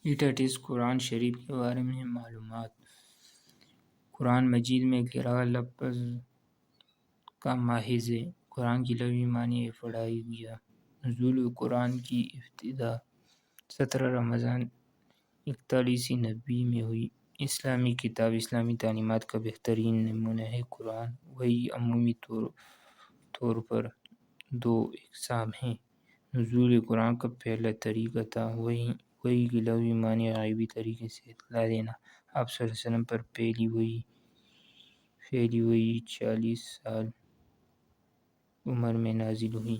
ایٹاٹس قرآن شریف کے بارے میں معلومات۔ قرآن مجید میں گرا لفظ کا محاذ ہے۔ قرآن کی لغوی معنی ہے پڑھایا گیا۔ نزول قرآن کی ابتدا 17 رمضان 41 نبی میں ہوئی۔ اسلامی کتاب اسلامی تعلیمات کا بہترین نمونہ ہے۔ قرآن وحی عمومی طور پر دو اقسام ہیں۔ نزول قرآن کا پہلا طریقہ تھا وحی کی لغوی معنی غیبی طریقے سے اطلاع دینا۔ آپ صلی اللہ علیہ وسلم پر پہلی وحی 40 سال عمر میں نازل ہوئی۔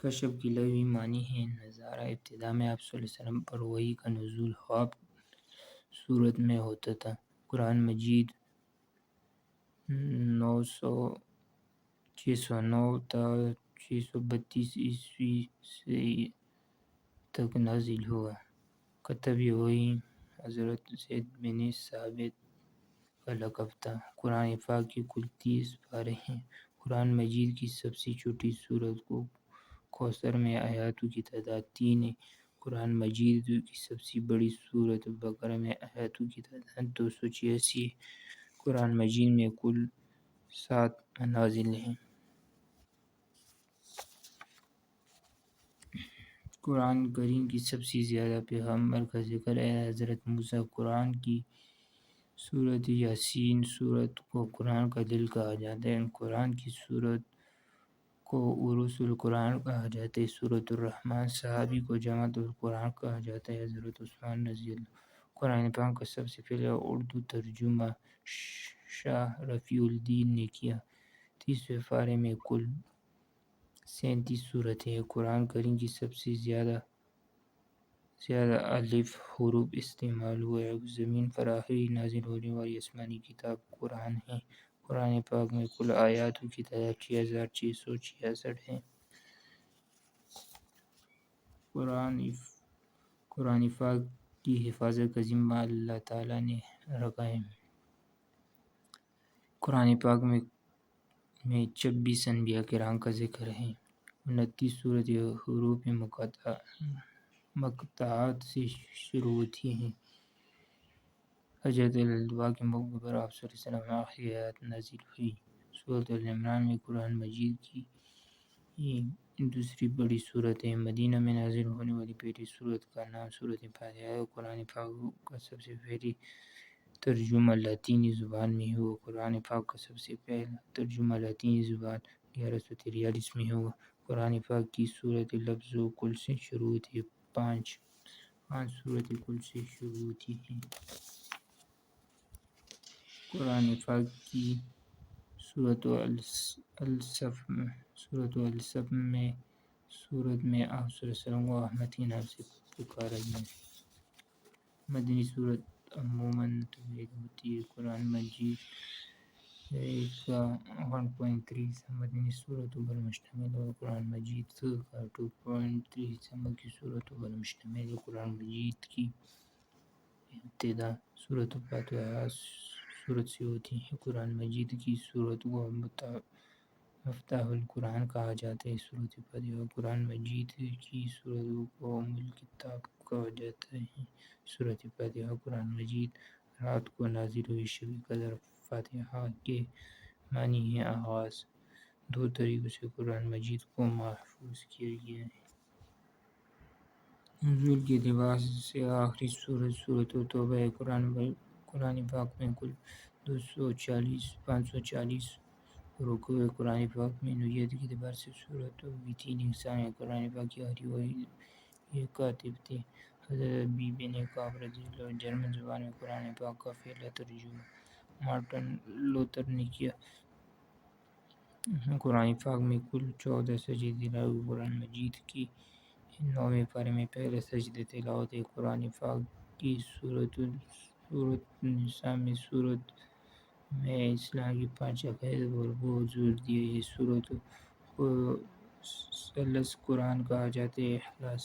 کشف کی لغوی معنی ہے نظارہ۔ ابتدا میں آپ صلی اللہ علیہ وسلم پر وحی کا نزول خواب صورت میں ہوتا تھا۔ قرآن مجید 609 تا 632 عیسوی تک نازل ہوا۔ کتب وحی حضرت زید بن ثابت کا لقب تھا۔ قرآن پاک کے کل 30 پارے ہیں۔ قرآن مجید کی سب سے چھوٹی سورت کوثر میں آیاتوں کی تعداد 3 ہے۔ قرآن مجید کی سب سے بڑی سورت بقرہ میں آیاتوں کی تعداد 286 ہے۔ قرآن مجید میں کل 7 منازل ہیں۔ قرآن کریم کی سب سے زیادہ پیغمبر کا ذکر ہے۔ حضرت موسیٰ۔ قرآن کی سورت یاسین سورت کو قرآن کا دل کہا جاتا ہے۔ قرآن کی سورت کو عروس القرآن کہا جاتا ہے۔ سورۃ الرحمن صحابی کو جامع القرآن کہا جاتا ہے۔ حضرت عثمان رضی اللہ عنہ۔ قرآن پاک کا سب سے پہلا اردو ترجمہ شاہ رفیع الدین نے کیا۔ 30ویں پارے میں کل 37 سورتیں ہیں۔ قرآن کریم کی سب سے زیادہ الف حروف استعمال ہوئے۔ زمین پر آخری نازل ہونے والی آسمانی کتاب قرآن ہے۔ قرآن پاک میں کل آیاتوں کی تعداد 6666 ہے۔ قرآن پاک کی حفاظت کا ذمہ اللہ تعالیٰ نے رکھا ہے۔ قرآن پاک میں 26 انبیاء کرام کا ذکر ہے۔ 29 سورتیں حروف مقطعات سے شروع ہوتی ہیں۔ حجۃ الوداع کے موقع پر آپ صلی اللہ علیہ وسلم میں آخری آیات نازل ہوئی۔ سورۃ آل عمران میں قرآن مجید کی دوسری بڑی سورت ہے۔ مدینہ میں نازل ہونے والی پہلی سورت کا نام سورۃ فاتحہ ہے۔ قرآن پاک کا سب سے پہلا ترجمہ لاطینی زبان میں ہوا۔ قرآن پاک کا سب سے پہلا ترجمہ لاطینی زبان 1143 میں ہوا۔ قرآن پاک کی سورتیں لفظ کل سے شروع ہوتی ہیں۔ 5 سورتیں کل سے شروع ہوتی ہیں۔ قرآن پاک کی سورۃ الصف میں آپ صلی اللہ علیہ وسلم کو احمد کے نام سے پکارا گیا ہے۔ مدنی سورت عموماً طویل ہوتی ہے۔ قرآن مجید کا 1.3 حصہ مدنی صورتوں پر مشتمل ہے۔ قرآن مجید کا 2.3 حصہ مکی صورتوں پر مشتمل ہے۔ قرآن مجید کی ابتدا سورۃ فاتحہ سورت سے ہوتی ہے۔ قرآن مجید کی سورت کو مفتاح القرآن کہا جاتا ہے۔ سورۃ فاتحہ قرآن مجید کی سورتوں کو ام الکتاب کہا جاتا ہے۔ سورۃ فاتحہ قرآن مجید رات کو نازل ہوئی۔ شب قدر فاتحہ کے معنی ہے آغاز۔ 2 طریقوں سے قرآن مجید کو محفوظ کیا گیا ہے۔ نزول کے اعتبار سے آخری سورت سورۃ توبہ ہے۔ قرآن پاک میں کل 540 رکوع ہیں۔ قرآن پاک میں نوعیت کے اعتبار سے سورتوں کی 3 اقسام ہیں۔ قرآن پاک کی آخری وحی یہ کاتب تھے حضرت ابی بن کعب رضی اللہ عنہ۔ جرمن زبان میں قرآن پاک کا پہلا ترجمہ مارٹن لوتھر نے کیا۔ قرآن پاک میں کل 14 سجدے تلاوت۔ قرآن مجید کی 9ویں پارے میں پہلا سجدہ تلاوت ہے۔ قرآن پاک کی سورۃ النساء میں اسلام کی 5 عقائد پر بہت زور دیا ہے۔ سورت کو ثلث قرآن کہا جاتا ہے۔ اخلاص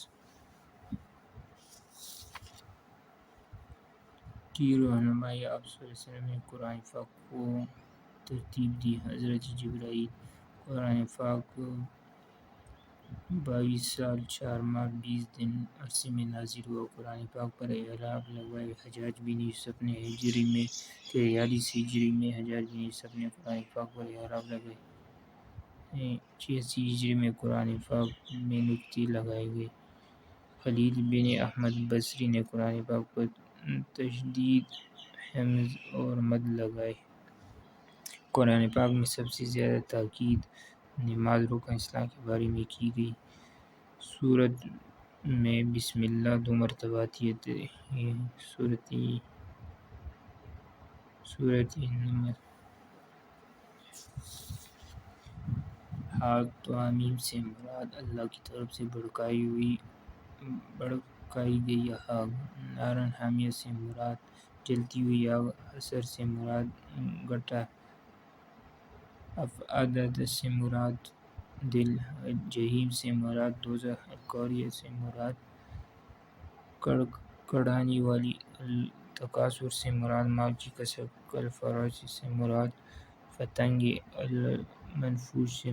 کی رہنمائی آپ صلی اللہ علیہ وسلم نے قرآن پاک کو ترتیب دی۔ حضرت جبرائیل قرآن پاک 22 سال 4 ماہ 20 دن عرصے میں نازل ہوا۔ قرآن پاک پر اعراب لگائے حجاج بن یوسف نے ہجری میں 43 ہجری میں حجاج بن یوسف نے قرآن پاک پر اعراب لگائے۔ 86 ہجری میں قرآن پاک میں نقطے لگائے گئے۔ خلیل بن احمد بصری نے قرآن پاک پر تشدید، حمز اور مد لگائے۔ قرآن پاک میں سب سے زیادہ تاکید نماز رکن اصلاح کے بارے میں کی گئی۔ سورت میں بسم اللہ 2 مرتبہ آتی ہے۔ سورت نمبر حاقہ سے مراد اللہ کی طرف سے بھڑکائی گئی آگ، نارن حامیہ سے مراد جلتی ہوئی آگ، حشر سے مراد گٹھا، افئدہ سے مراد دل، جحیم سے مراد دوزخ، القاریہ سے مراد کڑکڑانے والی، التکاثر سے مراد مال کی کثرت، کالفراش سے مراد پتنگ، المنفوش سے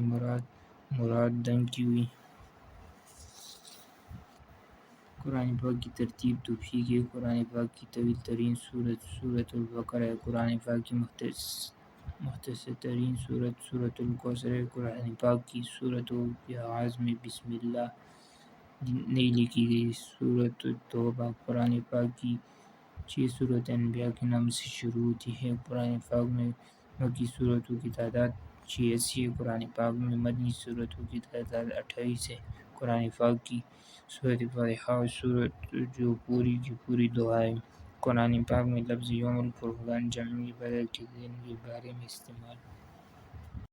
مراد دھمکی ہوئی۔ قرآن پاک کی ترتیب توفیق ہے۔ قرآن پاک کی طویل ترین سورت سورۃ البقرہ ہے۔ قرآن پاک کی مختصر ترین سورت سورۃ الکوثر ہے۔ قرآن پاک کی سورتوں کے آغاز میں بسم اللہ نہیں لکھی گئی۔ سورۃ توبہ قرآن پاک کی 6 سورتیں انبیاء کے نام سے شروع ہوتی ہیں۔ قرآن پاک میں مکی سورتوں کی تعداد 86 ہے۔ قرآن پاک میں مدنی سورتوں کی تعداد 28 ہے۔ قرآن پاک کی سورۃ فاتحہ سورت جو پوری کی پوری دعا ہے۔ قرآن پاک میں لفظ یوم الفرقان جنگ بدر کے دن کے بارے میں استعمال